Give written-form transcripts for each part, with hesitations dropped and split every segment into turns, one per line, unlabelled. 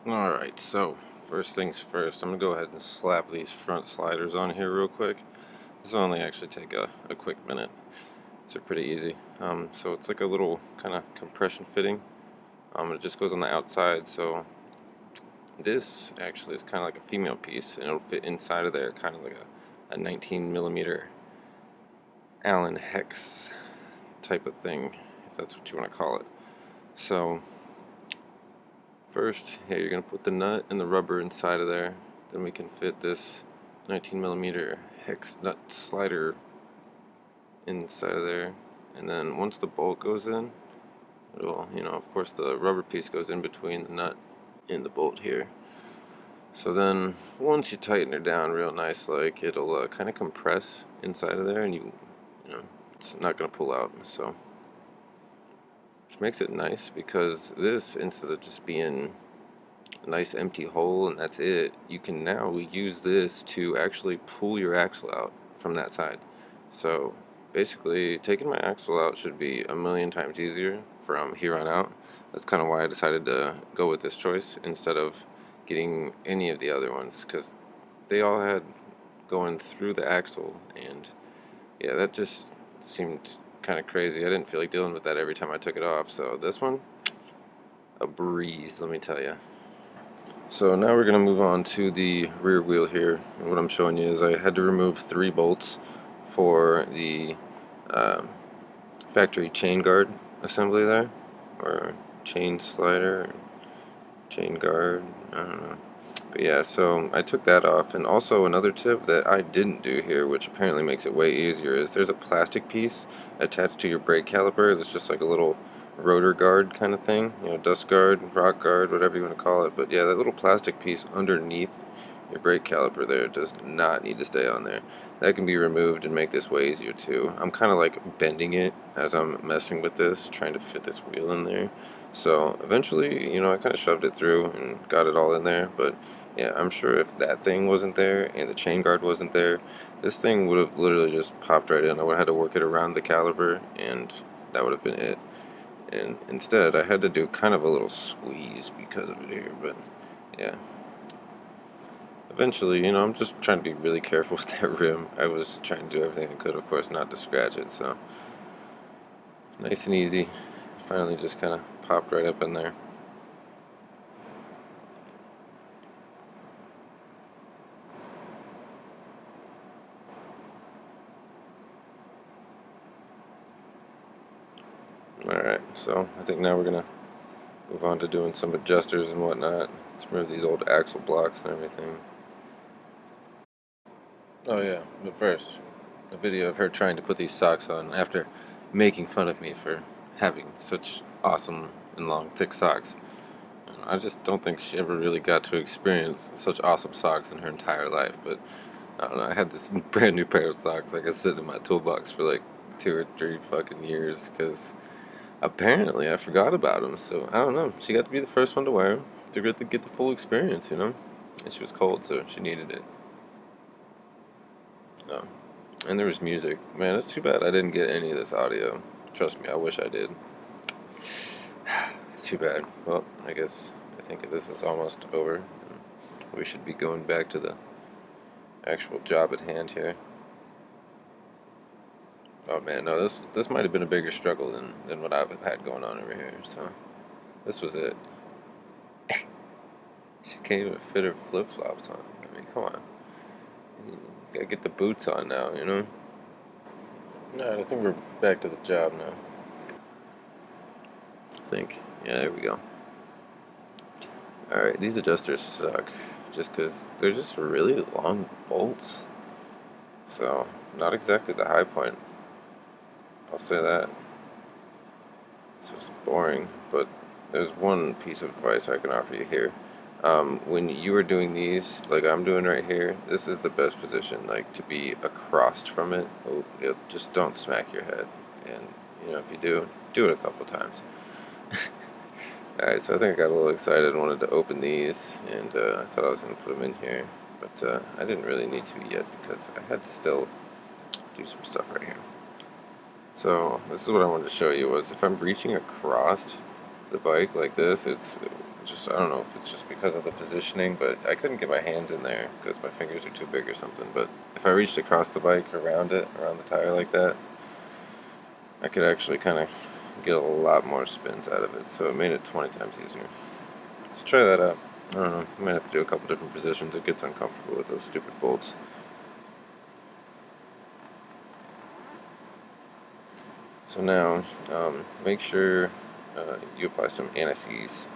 Alright, so first things first, I'm going to go ahead and slap these front sliders on here real quick. This will only actually take a quick minute. It's pretty easy. So it's like a little kind of compression fitting. It just goes on the outside, so this actually is kind of like a female piece, and it'll fit inside of there, kind of like a 19 millimeter Allen hex type of thing, if that's what you want to call it. So first, yeah, you're going to put the nut and the rubber inside of there. Then we can fit this 19 millimeter hex nut slider inside of there. And then once the bolt goes in, it'll, of course the rubber piece goes in between the nut and the bolt here. So then once you tighten it down real nice, like, it'll kind of compress inside of there, and you know, it's not going to pull out. So which makes it nice, because this, instead of just being a nice empty hole and that's it, you can now use this to actually pull your axle out from that side. So basically, taking my axle out should be a million times easier from here on out. That's kind of why I decided to go with this choice instead of getting any of the other ones, because they all had going through the axle, and yeah, that just seemed kind of crazy. I didn't feel like dealing with that every time I took it off. So this one, a breeze, let me tell you. So now we're going to move on to the rear wheel here. And what I'm showing you is I had to remove 3 bolts for the factory chain guard assembly there, or chain slider, or chain guard, I don't know. But yeah, so I took that off. And also another tip that I didn't do here, which apparently makes it way easier, is there's a plastic piece attached to your brake caliper that's just like a little rotor guard kind of thing, dust guard, rock guard, whatever you want to call it. But yeah, that little plastic piece underneath your brake caliper there does not need to stay on there. That can be removed and make this way easier too. I'm kind of like bending it as I'm messing with this, trying to fit this wheel in there. So eventually, I kind of shoved it through and got it all in there. But yeah, I'm sure if that thing wasn't there and the chain guard wasn't there, this thing would have literally just popped right in. I would have had to work it around the caliper, and that would have been it. And instead, I had to do kind of a little squeeze because of it here. But yeah, eventually, I'm just trying to be really careful with that rim. I was trying to do everything I could, of course, not to scratch it. So nice and easy. Finally just kind of popped right up in there. Alright, so I think now we're going to move on to doing some adjusters and whatnot. Let's remove these old axle blocks and everything. Oh yeah, but first, a video of her trying to put these socks on after making fun of me for having such awesome and long, thick socks. I just don't think she ever really got to experience such awesome socks in her entire life. But I don't know, I had this brand new pair of socks like I sit in my toolbox for like 2 or 3 fucking years, because apparently I forgot about them. So I don't know, she got to be the first one to wear them to get the full experience, And she was cold, so she needed it. And there was music. Man, it's too bad I didn't get any of this audio. Trust me, I wish I did. It's too bad. Well, I think this is almost over. We should be going back to the actual job at hand here. Oh man, no, this might have been a bigger struggle than what I've had going on over here. So this was it. She can't even fit her flip-flops on. I mean, come on. You gotta get the boots on now, Alright, I think we're back to the job now. I think. Yeah, there we go. Alright, these adjusters suck, just because they're just really long bolts. So, not exactly the high point. I'll say that. It's just boring, but there's one piece of advice I can offer you here. When you are doing these, like I'm doing right here, this is the best position, like, to be across from it. Oh, just don't smack your head. And, if you do it a couple times. Alright, so I think I got a little excited and wanted to open these, and I thought I was going to put them in here. But I didn't really need to yet, because I had to still do some stuff right here. So this is what I wanted to show you, was if I'm reaching across the bike like this, it's just, I don't know if it's just because of the positioning, but I couldn't get my hands in there because my fingers are too big or something. But if I reached across the bike around the tire like that, I could actually kind of get a lot more spins out of it, so it made it 20 times easier. So try that out. I don't know, I might have to do a couple different positions. It gets uncomfortable with those stupid bolts. So now, make sure you apply some anti-seize.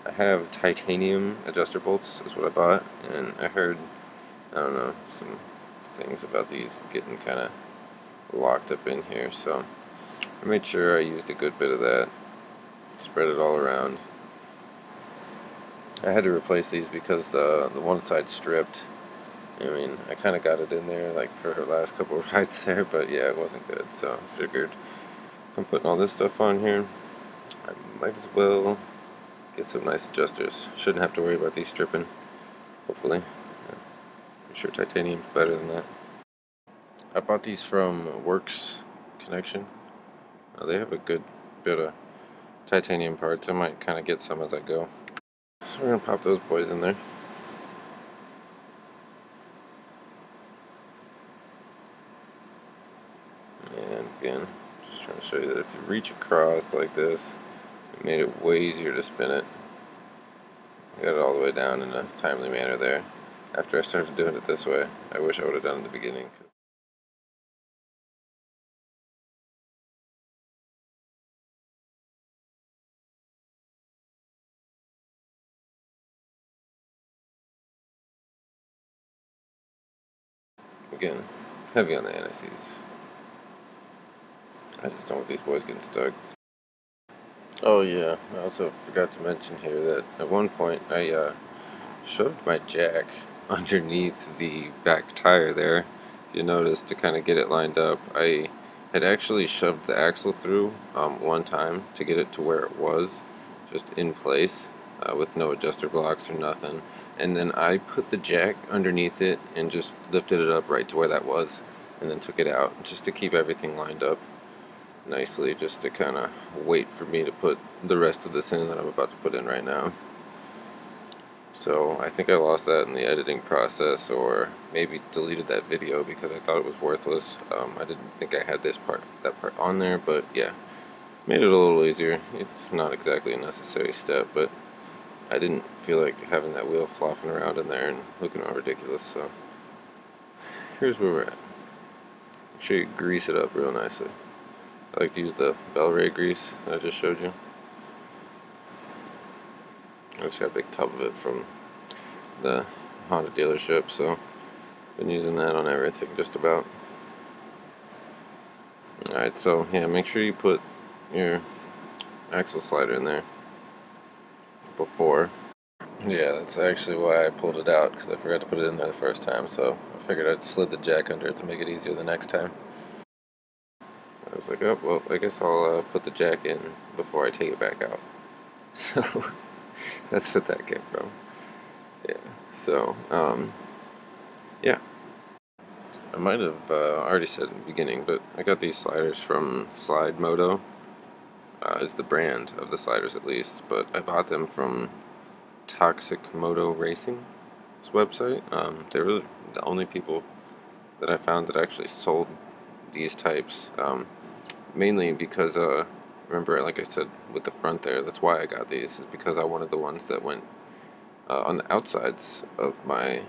I have titanium adjuster bolts, is what I bought, and I heard, I don't know, some things about these getting kind of locked up in here, so I made sure I used a good bit of that, spread it all around. I had to replace these because the one side stripped. I mean, I kind of got it in there like for her last couple of rides there, but yeah, it wasn't good, so I figured if I'm putting all this stuff on here, I might as well get some nice adjusters. Shouldn't have to worry about these stripping, hopefully. I'm sure titanium's better than that. I bought these from Works Connection. They have a good bit of titanium parts. I might kind of get some as I go. So we're going to pop those boys in there. And again, just trying to show you that if you reach across like this, it made it way easier to spin it. I got it all the way down in a timely manner there. After I started doing it this way, I wish I would have done it at the beginning. Again, heavy on the anti-seize. I just don't want these boys getting stuck. Oh yeah, I also forgot to mention here that at one point I shoved my jack underneath the back tire there. If you notice, to kind of get it lined up, I had actually shoved the axle through one time to get it to where it was, just in place, with no adjuster blocks or nothing. And then I put the jack underneath it and just lifted it up right to where that was, and then took it out just to keep everything lined up nicely, just to kind of wait for me to put the rest of this in that I'm about to put in right now. So I think I lost that in the editing process, or maybe deleted that video because I thought it was worthless. I didn't think I had that part on there, but yeah, made it a little easier. It's not exactly a necessary step, but I didn't feel like having that wheel flopping around in there and looking all ridiculous. So here's where we're at. Make sure you grease it up real nicely. I like to use the Bel-Ray grease that I just showed you. I just got a big tub of it from the Honda dealership, so I've been using that on everything just about. Alright, so yeah, make sure you put your axle slider in there before. Yeah, that's actually why I pulled it out, because I forgot to put it in there the first time, so I figured I'd slid the jack under it to make it easier the next time. I was like, oh, well, I guess I'll put the jack in before I take it back out. So that's what that came from. Yeah, so, yeah. I might have already said in the beginning, but I got these sliders from Slide Moto. Is the brand of the sliders, at least, but I bought them from Toxic Moto Racing's website. They were the only people that I found that actually sold these types, mainly because remember, like I said with the front there, that's why I got these, is because I wanted the ones that went on the outsides of my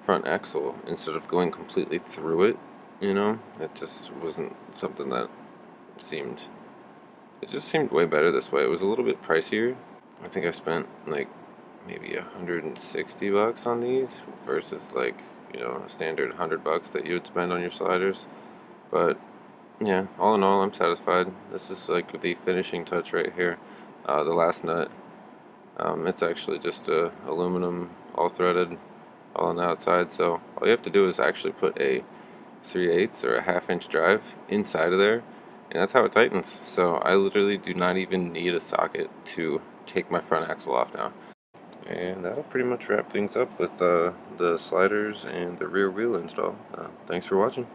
front axle instead of going completely through it. You know, it just wasn't something that seemed, it just seemed way better this way. It was a little bit pricier. I think I spent like maybe $160 on these versus like, you know, a standard $100 that you would spend on your sliders. But yeah, all in all, I'm satisfied. This is like the finishing touch right here. The last nut, it's actually just aluminum, all threaded, all on the outside. So all you have to do is actually put a 3/8 or a 1/2 inch drive inside of there, and that's how it tightens. So I literally do not even need a socket to take my front axle off now. And that'll pretty much wrap things up with the sliders and the rear wheel install. Thanks for watching.